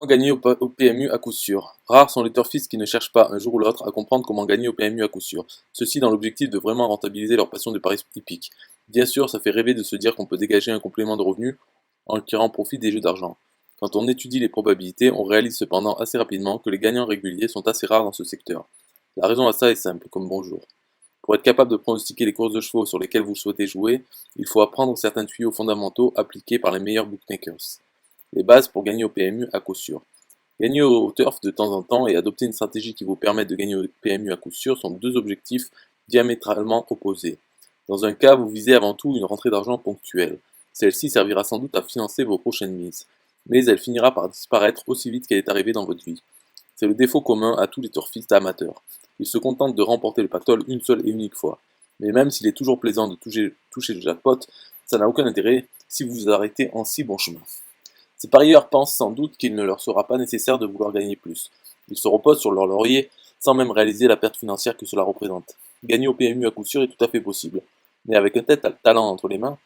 Gagner au PMU à coup sûr. Rares sont les turfistes qui ne cherchent pas, un jour ou l'autre, à comprendre comment gagner au PMU à coup sûr. Ceci dans l'objectif de vraiment rentabiliser leur passion de paris hippiques. Bien sûr, ça fait rêver de se dire qu'on peut dégager un complément de revenus en tirant profit des jeux d'argent. Quand on étudie les probabilités, on réalise cependant assez rapidement que les gagnants réguliers sont assez rares dans ce secteur. La raison à ça est simple, comme bonjour. Pour être capable de pronostiquer les courses de chevaux sur lesquelles vous souhaitez jouer, il faut apprendre certains tuyaux fondamentaux appliqués par les meilleurs bookmakers. Les bases pour gagner au PMU à coup sûr. Gagner au turf de temps en temps et adopter une stratégie qui vous permette de gagner au PMU à coup sûr sont deux objectifs diamétralement opposés. Dans un cas, vous visez avant tout une rentrée d'argent ponctuelle. Celle-ci servira sans doute à financer vos prochaines mises, mais elle finira par disparaître aussi vite qu'elle est arrivée dans votre vie. C'est le défaut commun à tous les turfistes amateurs. Ils se contentent de remporter le pactole une seule et unique fois. Mais même s'il est toujours plaisant de toucher le jackpot, ça n'a aucun intérêt si vous vous arrêtez en si bon chemin. Ces parieurs pensent sans doute qu'il ne leur sera pas nécessaire de vouloir gagner plus. Ils se reposent sur leur laurier sans même réaliser la perte financière que cela représente. Gagner au PMU à coup sûr est tout à fait possible, mais avec un tel talent entre les mains,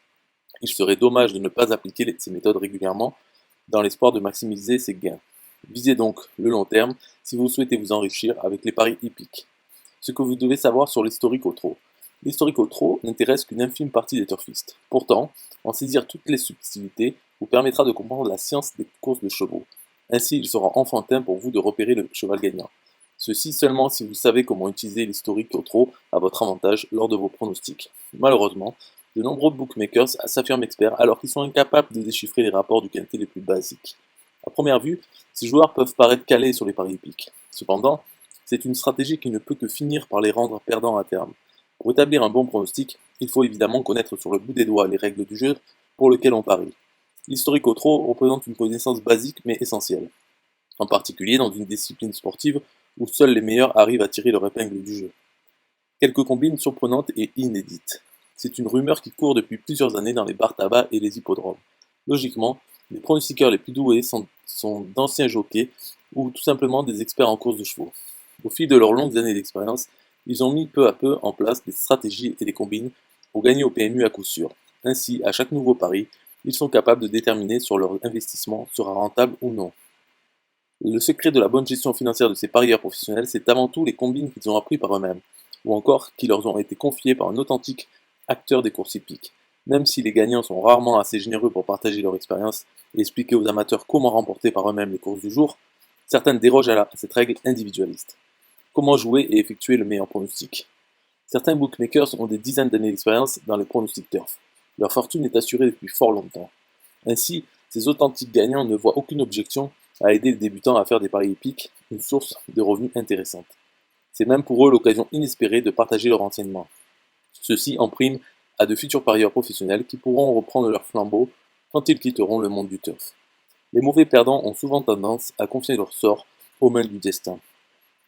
il serait dommage de ne pas appliquer ces méthodes régulièrement dans l'espoir de maximiser ses gains. Visez donc le long terme si vous souhaitez vous enrichir avec les paris hippiques. Ce que vous devez savoir sur l'historique au trot. L'historique au trot n'intéresse qu'une infime partie des turfistes. Pourtant, en saisir toutes les subtilités vous permettra de comprendre la science des courses de chevaux. Ainsi, il sera enfantin pour vous de repérer le cheval gagnant. Ceci seulement si vous savez comment utiliser l'historique au trot à votre avantage lors de vos pronostics. Malheureusement, de nombreux bookmakers s'affirment experts alors qu'ils sont incapables de déchiffrer les rapports du quintet les plus basiques. À première vue, ces joueurs peuvent paraître calés sur les paris hippiques. Cependant, c'est une stratégie qui ne peut que finir par les rendre perdants à terme. Pour établir un bon pronostic, il faut évidemment connaître sur le bout des doigts les règles du jeu pour lequel on parie. L'historique au trot représente une connaissance basique mais essentielle, en particulier dans une discipline sportive où seuls les meilleurs arrivent à tirer leur épingle du jeu. Quelques combines surprenantes et inédites. C'est une rumeur qui court depuis plusieurs années dans les bars tabac et les hippodromes. Logiquement, les pronostiqueurs les plus doués sont d'anciens jockeys ou tout simplement des experts en course de chevaux. Au fil de leurs longues années d'expérience, ils ont mis peu à peu en place des stratégies et des combines pour gagner au PMU à coup sûr. Ainsi, à chaque nouveau pari, ils sont capables de déterminer si leur investissement sera rentable ou non. Le secret de la bonne gestion financière de ces parieurs professionnels, c'est avant tout les combines qu'ils ont appris par eux-mêmes, ou encore qui leur ont été confiées par un authentique acteur des courses hippiques. Même si les gagnants sont rarement assez généreux pour partager leur expérience et expliquer aux amateurs comment remporter par eux-mêmes les courses du jour, certains dérogent à cette règle individualiste. Comment jouer et effectuer le meilleur pronostic? Certains bookmakers ont des dizaines d'années d'expérience dans les pronostics turf. Leur fortune est assurée depuis fort longtemps. Ainsi, ces authentiques gagnants ne voient aucune objection à aider les débutants à faire des paris hippiques, une source de revenus intéressante. C'est même pour eux l'occasion inespérée de partager leur enseignement. Ceci en prime à de futurs parieurs professionnels qui pourront reprendre leur flambeau quand ils quitteront le monde du turf. Les mauvais perdants ont souvent tendance à confier leur sort aux mains du destin.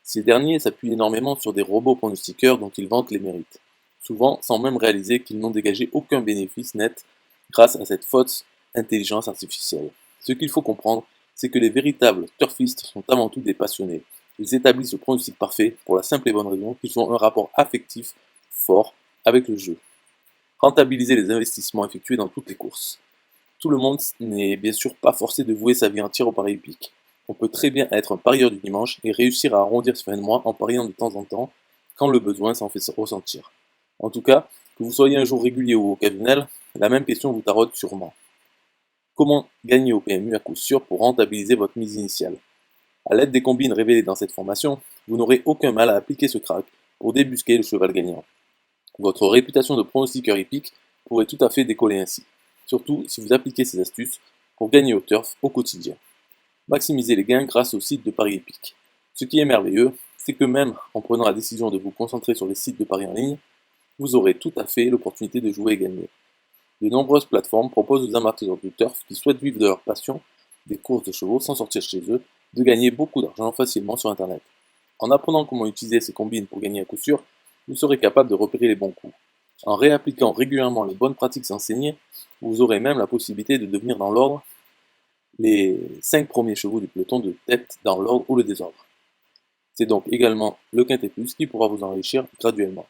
Ces derniers s'appuient énormément sur des robots pronostiqueurs dont ils vantent les mérites, souvent sans même réaliser qu'ils n'ont dégagé aucun bénéfice net grâce à cette fausse intelligence artificielle. Ce qu'il faut comprendre, c'est que les véritables turfistes sont avant tout des passionnés. Ils établissent le pronostic parfait pour la simple et bonne raison qu'ils ont un rapport affectif fort avec le jeu. Rentabiliser les investissements effectués dans toutes les courses. Tout le monde n'est bien sûr pas forcé de vouer sa vie entière au pari hippique. On peut très bien être un parieur du dimanche et réussir à arrondir ses fins de mois en pariant de temps en temps, quand le besoin s'en fait ressentir. En tout cas, que vous soyez un jour régulier ou occasionnel, la même question vous taraude sûrement. Comment gagner au PMU à coup sûr pour rentabiliser votre mise initiale? À l'aide des combines révélées dans cette formation, vous n'aurez aucun mal à appliquer ce crack pour débusquer le cheval gagnant. Votre réputation de pronostiqueur hippique pourrait tout à fait décoller ainsi, surtout si vous appliquez ces astuces pour gagner au turf au quotidien. Maximisez les gains grâce aux sites de paris hippiques. Ce qui est merveilleux, c'est que même en prenant la décision de vous concentrer sur les sites de paris en ligne, vous aurez tout à fait l'opportunité de jouer et gagner. De nombreuses plateformes proposent aux amateurs du turf qui souhaitent vivre de leur passion, des courses de chevaux sans sortir chez eux, de gagner beaucoup d'argent facilement sur Internet. En apprenant comment utiliser ces combines pour gagner à coup sûr, vous serez capable de repérer les bons coups. En réappliquant régulièrement les bonnes pratiques enseignées, vous aurez même la possibilité de devenir dans l'ordre les 5 premiers chevaux du peloton de tête dans l'ordre ou le désordre. C'est donc également le Quintet Plus qui pourra vous enrichir graduellement.